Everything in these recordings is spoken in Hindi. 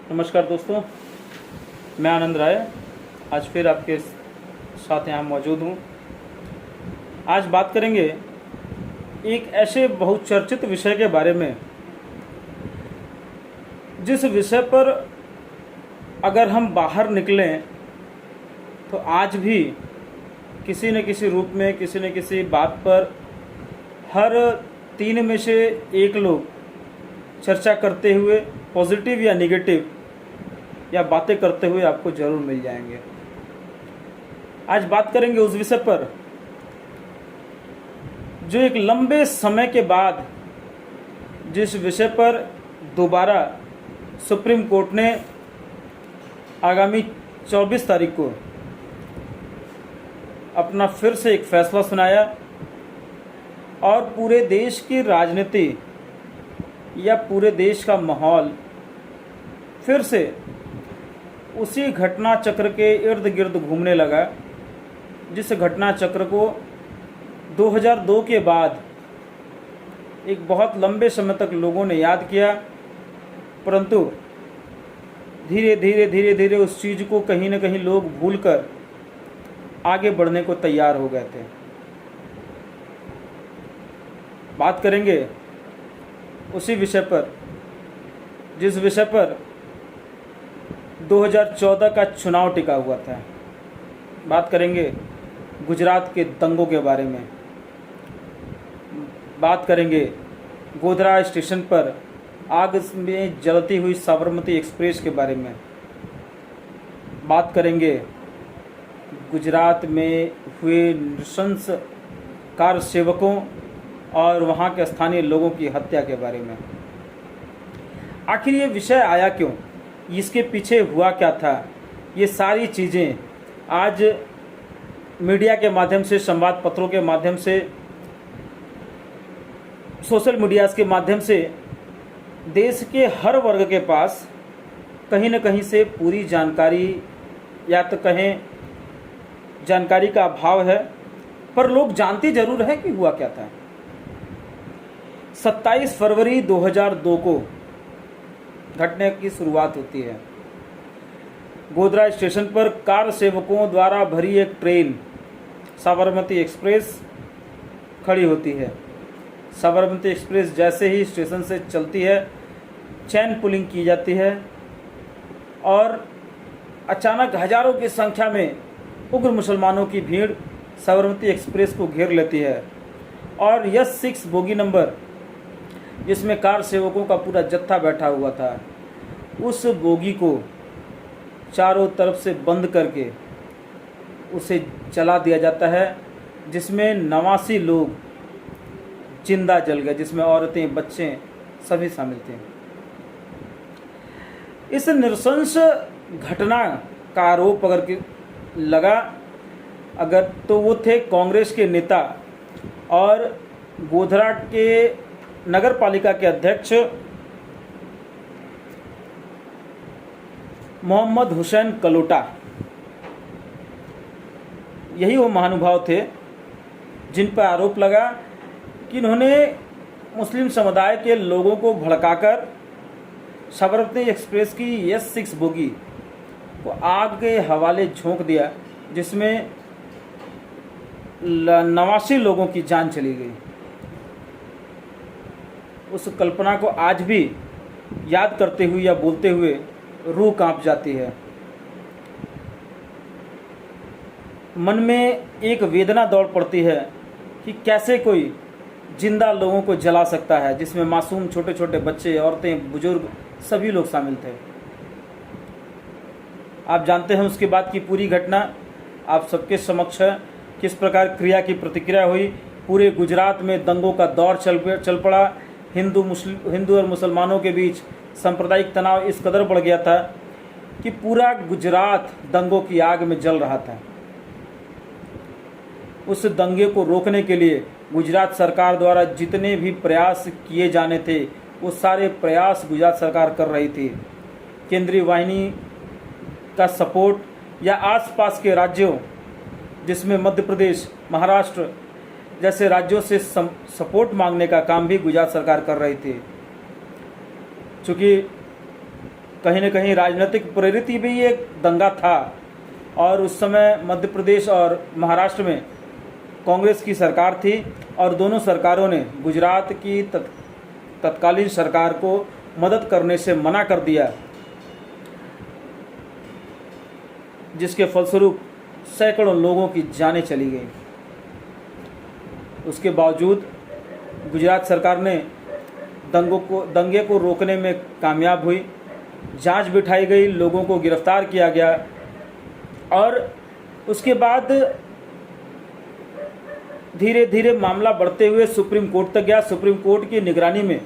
नमस्कार दोस्तों, मैं आनंद राय आज फिर आपके साथ यहाँ मौजूद हूँ। आज बात करेंगे एक ऐसे बहुचर्चित विषय के बारे में जिस विषय पर अगर हम बाहर निकलें तो आज भी किसी न किसी रूप में किसी न किसी बात पर हर 3 में से 1 लोग चर्चा करते हुए पॉजिटिव या नेगेटिव या बातें करते हुए आपको ज़रूर मिल जाएंगे। आज बात करेंगे उस विषय पर जो एक लंबे समय के बाद जिस विषय पर दोबारा सुप्रीम कोर्ट ने आगामी 24 तारीख को अपना फिर से एक फैसला सुनाया और पूरे देश की राजनीति या पूरे देश का माहौल फिर से उसी घटना चक्र के इर्द गिर्द घूमने लगा जिस घटना चक्र को 2002 के बाद एक बहुत लंबे समय तक लोगों ने याद किया, परंतु धीरे धीरे उस चीज़ को कहीं न कहीं लोग भूलकर आगे बढ़ने को तैयार हो गए थे। बात करेंगे उसी विषय पर जिस विषय पर 2014 का चुनाव टिका हुआ था। बात करेंगे गुजरात के दंगों के बारे में। बात करेंगे गोधरा स्टेशन पर आग में जलती हुई साबरमती एक्सप्रेस के बारे में। बात करेंगे गुजरात में हुए नृशंस कार सेवकों और वहाँ के स्थानीय लोगों की हत्या के बारे में। आखिर ये विषय आया क्यों, इसके पीछे हुआ क्या था, ये सारी चीज़ें आज मीडिया के माध्यम से, संवाद पत्रों के माध्यम से, सोशल मीडियाज़ के माध्यम से देश के हर वर्ग के पास कहीं न कहीं से पूरी जानकारी या तो कहें जानकारी का अभाव है, पर लोग जानते ज़रूर है कि हुआ क्या था। 27 फरवरी 2002 को घटना की शुरुआत होती है। गोधरा स्टेशन पर कार सेवकों द्वारा भरी एक ट्रेन साबरमती एक्सप्रेस खड़ी होती है। साबरमती एक्सप्रेस जैसे ही स्टेशन से चलती है, चैन पुलिंग की जाती है और अचानक हजारों की संख्या में उग्र मुसलमानों की भीड़ साबरमती एक्सप्रेस को घेर लेती है और यस-6 बोगी नंबर जिसमें कार सेवकों का पूरा जत्था बैठा हुआ था, उस बोगी को चारों तरफ से बंद करके उसे जला दिया जाता है, जिसमें 89 लोग जिंदा जल गए, जिसमें औरतें, बच्चे सभी शामिल थे। इस नृशंस घटना का आरोप अगर लगा अगर तो वो थे कांग्रेस के नेता और गोधरा के नगर पालिका के अध्यक्ष मोहम्मद हुसैन कलोटा। यही वो महानुभाव थे जिन पर आरोप लगा कि इन्होंने मुस्लिम समुदाय के लोगों को भड़काकर साबरमती एक्सप्रेस की यस-6 बोगी को आग के हवाले झोंक दिया, जिसमें 89 लोगों की जान चली गई। उस कल्पना को आज भी याद करते हुए या बोलते हुए रूह कांप जाती है। मन में एक वेदना दौड़ पड़ती है कि कैसे कोई जिंदा लोगों को जला सकता है, जिसमें मासूम छोटे छोटे बच्चे, औरतें, बुजुर्ग सभी लोग शामिल थे। आप जानते हैं उसके बाद की पूरी घटना आप सबके समक्ष है, किस प्रकार क्रिया की प्रतिक्रिया हुई। पूरे गुजरात में दंगों का दौर चल पड़ा। हिंदू और मुसलमानों के बीच सांप्रदायिक तनाव इस कदर बढ़ गया था कि पूरा गुजरात दंगों की आग में जल रहा था। उस दंगे को रोकने के लिए गुजरात सरकार द्वारा जितने भी प्रयास किए जाने थे वो सारे प्रयास गुजरात सरकार कर रही थी। केंद्रीय वाहिनी का सपोर्ट या आसपास के राज्यों जिसमें मध्य प्रदेश, महाराष्ट्र जैसे राज्यों से सपोर्ट मांगने का काम भी गुजरात सरकार कर रही थी। चूँकि कहीं न कहीं राजनीतिक प्रेरित भी एक दंगा था और उस समय मध्य प्रदेश और महाराष्ट्र में कांग्रेस की सरकार थी और दोनों सरकारों ने गुजरात की तत्कालीन सरकार को मदद करने से मना कर दिया, जिसके फलस्वरूप सैकड़ों लोगों की जानें चली गई। उसके बावजूद गुजरात सरकार ने दंगे को रोकने में कामयाब हुई, जांच बिठाई गई, लोगों को गिरफ्तार किया गया और उसके बाद धीरे धीरे मामला बढ़ते हुए सुप्रीम कोर्ट तक गया। सुप्रीम कोर्ट की निगरानी में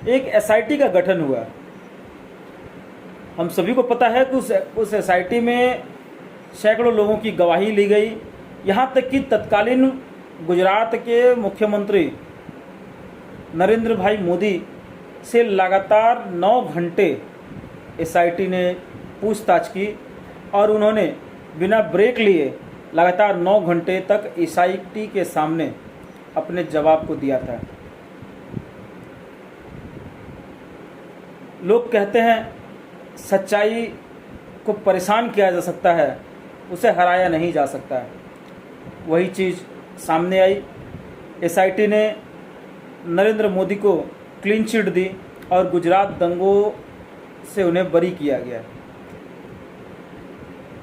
एक एसआईटी का गठन हुआ। हम सभी को पता है कि उस एसआईटी में सैकड़ों लोगों की गवाही ली गई, यहाँ तक कि तत्कालीन गुजरात के मुख्यमंत्री नरेंद्र भाई मोदी से लगातार 9 घंटे एसआईटी ने पूछताछ की और उन्होंने बिना ब्रेक लिए लगातार 9 घंटे तक एसआईटी के सामने अपने जवाब को दिया था। लोग कहते हैं सच्चाई को परेशान किया जा सकता है, उसे हराया नहीं जा सकता है। वही चीज़ सामने आई। एसआईटी ने नरेंद्र मोदी को क्लीन चिट दी और गुजरात दंगों से उन्हें बरी किया गया।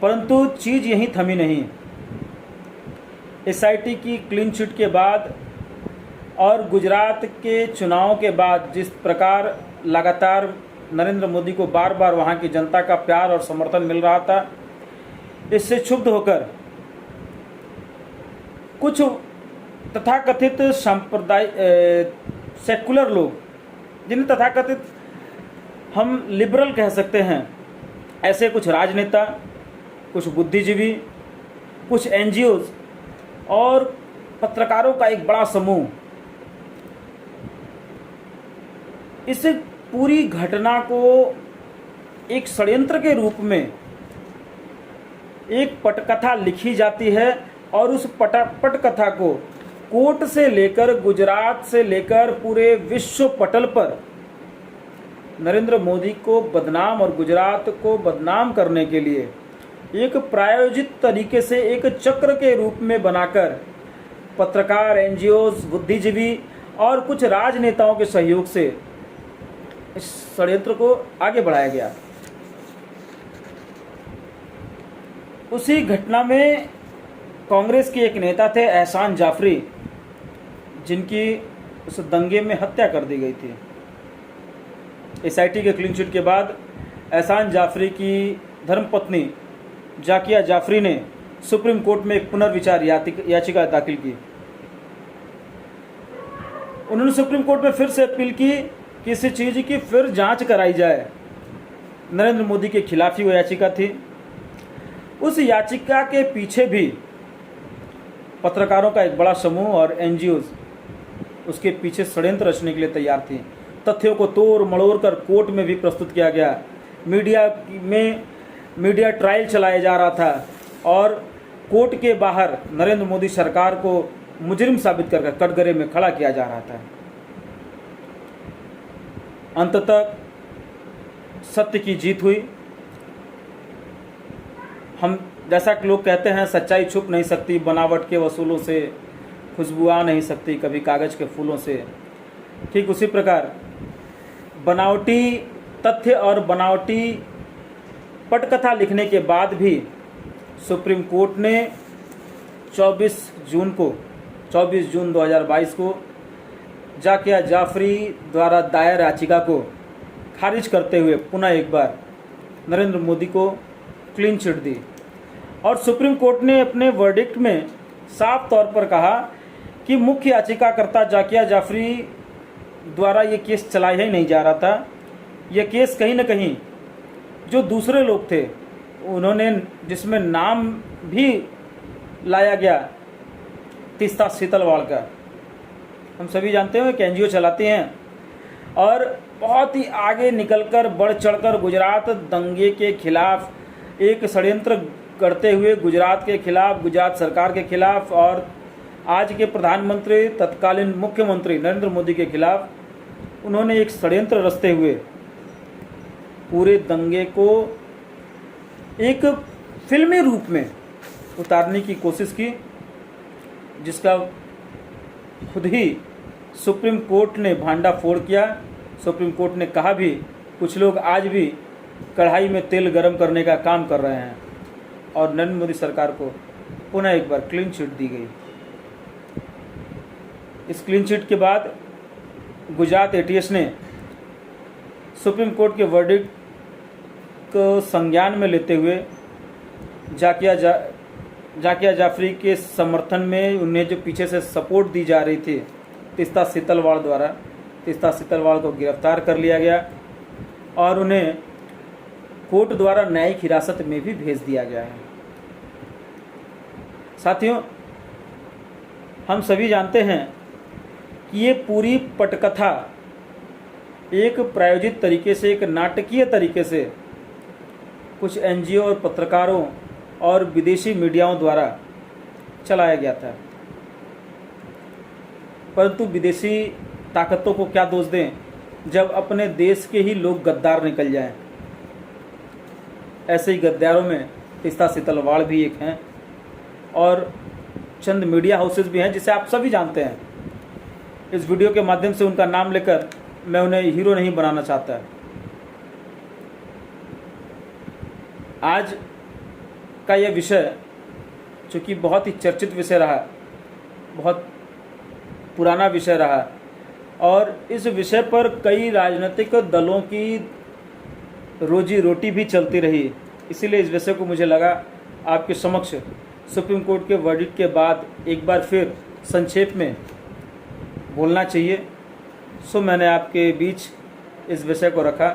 परंतु चीज़ यहीं थमी नहीं। एसआईटी की क्लीन चिट के बाद और गुजरात के चुनाव के बाद जिस प्रकार लगातार नरेंद्र मोदी को बार बार वहाँ की जनता का प्यार और समर्थन मिल रहा था, इससे क्षुब्ध होकर कुछ तथाकथित सेकुलर लोग, जिन्हें तथाकथित हम लिबरल कह सकते हैं, ऐसे कुछ राजनेता, कुछ बुद्धिजीवी, कुछ एनजीओज और पत्रकारों का एक बड़ा समूह इस पूरी घटना को एक षड्यंत्र के रूप में एक पटकथा लिखी जाती है और उस पटकथा को कोर्ट से लेकर गुजरात से लेकर पूरे विश्व पटल पर नरेंद्र मोदी को बदनाम और गुजरात को बदनाम करने के लिए एक प्रायोजित तरीके से एक चक्र के रूप में बनाकर पत्रकार, एनजीओज, बुद्धिजीवी और कुछ राजनेताओं के सहयोग से इस षड्यंत्र को आगे बढ़ाया गया। उसी घटना में कांग्रेस के एक नेता थे एहसान जाफरी, जिनकी उस दंगे में हत्या कर दी गई थी। एसआईटी के क्लीन चिट के बाद एहसान जाफरी की धर्मपत्नी जाकिया जाफरी ने सुप्रीम कोर्ट में एक पुनर्विचार याचिका दाखिल की। उन्होंने सुप्रीम कोर्ट में फिर से अपील की कि किसी चीज़ की फिर जांच कराई जाए। नरेंद्र मोदी के खिलाफ ही वो याचिका थी। उस याचिका के पीछे भी पत्रकारों का एक बड़ा समूह और एनजीओज उसके पीछे षड्यंत्र रचने के लिए तैयार थी। तथ्यों को तोड़ मड़ोड़ कर कोर्ट में भी प्रस्तुत किया गया। मीडिया ट्रायल चलाया जा रहा था और कोर्ट के बाहर नरेंद्र मोदी सरकार को मुजरिम साबित कर कटघरे में खड़ा किया जा रहा था। अंततः सत्य की जीत हुई। हम जैसा कि लोग कहते हैं सच्चाई छुप नहीं सकती, बनावट के वसूलों से खुशबू आ नहीं सकती, कभी कागज़ के फूलों से। ठीक उसी प्रकार बनावटी तथ्य और बनावटी पटकथा लिखने के बाद भी सुप्रीम कोर्ट ने 24 जून 2022 को जाकिया जाफरी द्वारा दायर याचिका को खारिज करते हुए पुनः एक बार नरेंद्र मोदी को क्लीन चिट दी। और सुप्रीम कोर्ट ने अपने वर्डिक्ट में साफ तौर पर कहा कि मुख्य याचिकाकर्ता जाकिया जाफरी द्वारा ये केस चलाया ही नहीं जा रहा था। यह केस कहीं न कहीं जो दूसरे लोग थे उन्होंने, जिसमें नाम भी लाया गया तीस्ता सीतलवाड़ का, हम सभी जानते हैं कि एनजीओ चलाते हैं और बहुत ही आगे निकलकर बढ़ चढ़कर गुजरात दंगे के खिलाफ एक षड्यंत्र करते हुए गुजरात के खिलाफ, गुजरात सरकार के खिलाफ और आज के प्रधानमंत्री तत्कालीन मुख्यमंत्री नरेंद्र मोदी के खिलाफ उन्होंने एक षड्यंत्र रचते हुए पूरे दंगे को एक फिल्मी रूप में उतारने की कोशिश की, जिसका खुद ही सुप्रीम कोर्ट ने भांडाफोड़ किया। सुप्रीम कोर्ट ने कहा भी कुछ लोग आज भी कढ़ाई में तेल गरम करने का काम कर रहे हैं, और नरेंद्र मोदी सरकार को पुनः एक बार क्लीन चिट दी गई। इस क्लीन चिट के बाद गुजरात एटीएस ने सुप्रीम कोर्ट के वर्डिक्ट को संज्ञान में लेते हुए जाकिया जाफरी के समर्थन में उन्हें जो पीछे से सपोर्ट दी जा रही थी तीस्ता सीतलवाड़ द्वारा, तीस्ता सीतलवाड़ को गिरफ्तार कर लिया गया और उन्हें कोर्ट द्वारा न्यायिक हिरासत में भी भेज दिया गया है। साथियों, हम सभी जानते हैं कि ये पूरी पटकथा एक प्रायोजित तरीके से, एक नाटकीय तरीके से कुछ एनजीओ और पत्रकारों और विदेशी मीडियाओं द्वारा चलाया गया था। परंतु विदेशी ताकतों को क्या दोष दें जब अपने देश के ही लोग गद्दार निकल जाएं। ऐसे ही गद्दारों में तीस्ता सीतलवाड़ भी एक हैं और चंद मीडिया हाउसेस भी हैं जिसे आप सभी जानते हैं। इस वीडियो के माध्यम से उनका नाम लेकर मैं उन्हें हीरो नहीं बनाना चाहता। आज का यह विषय चूँकि बहुत ही चर्चित विषय रहा, बहुत पुराना विषय रहा और इस विषय पर कई राजनीतिक दलों की रोजी रोटी भी चलती रही, इसीलिए इस विषय को मुझे लगा आपके समक्ष सुप्रीम कोर्ट के वर्डिक्ट के बाद एक बार फिर संक्षेप में बोलना चाहिए। सो मैंने आपके बीच इस विषय को रखा।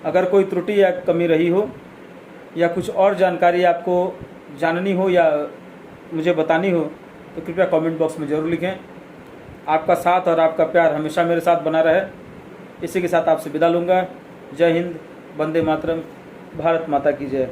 अगर कोई त्रुटि या कमी रही हो या कुछ और जानकारी आपको जाननी हो या मुझे बतानी हो तो कृपया कमेंट बॉक्स में ज़रूर लिखें। आपका साथ और आपका प्यार हमेशा मेरे साथ बना रहे। इसी के साथ आपसे विदा लूँगा। जय हिंद, वंदे मातरम, भारत माता की जय।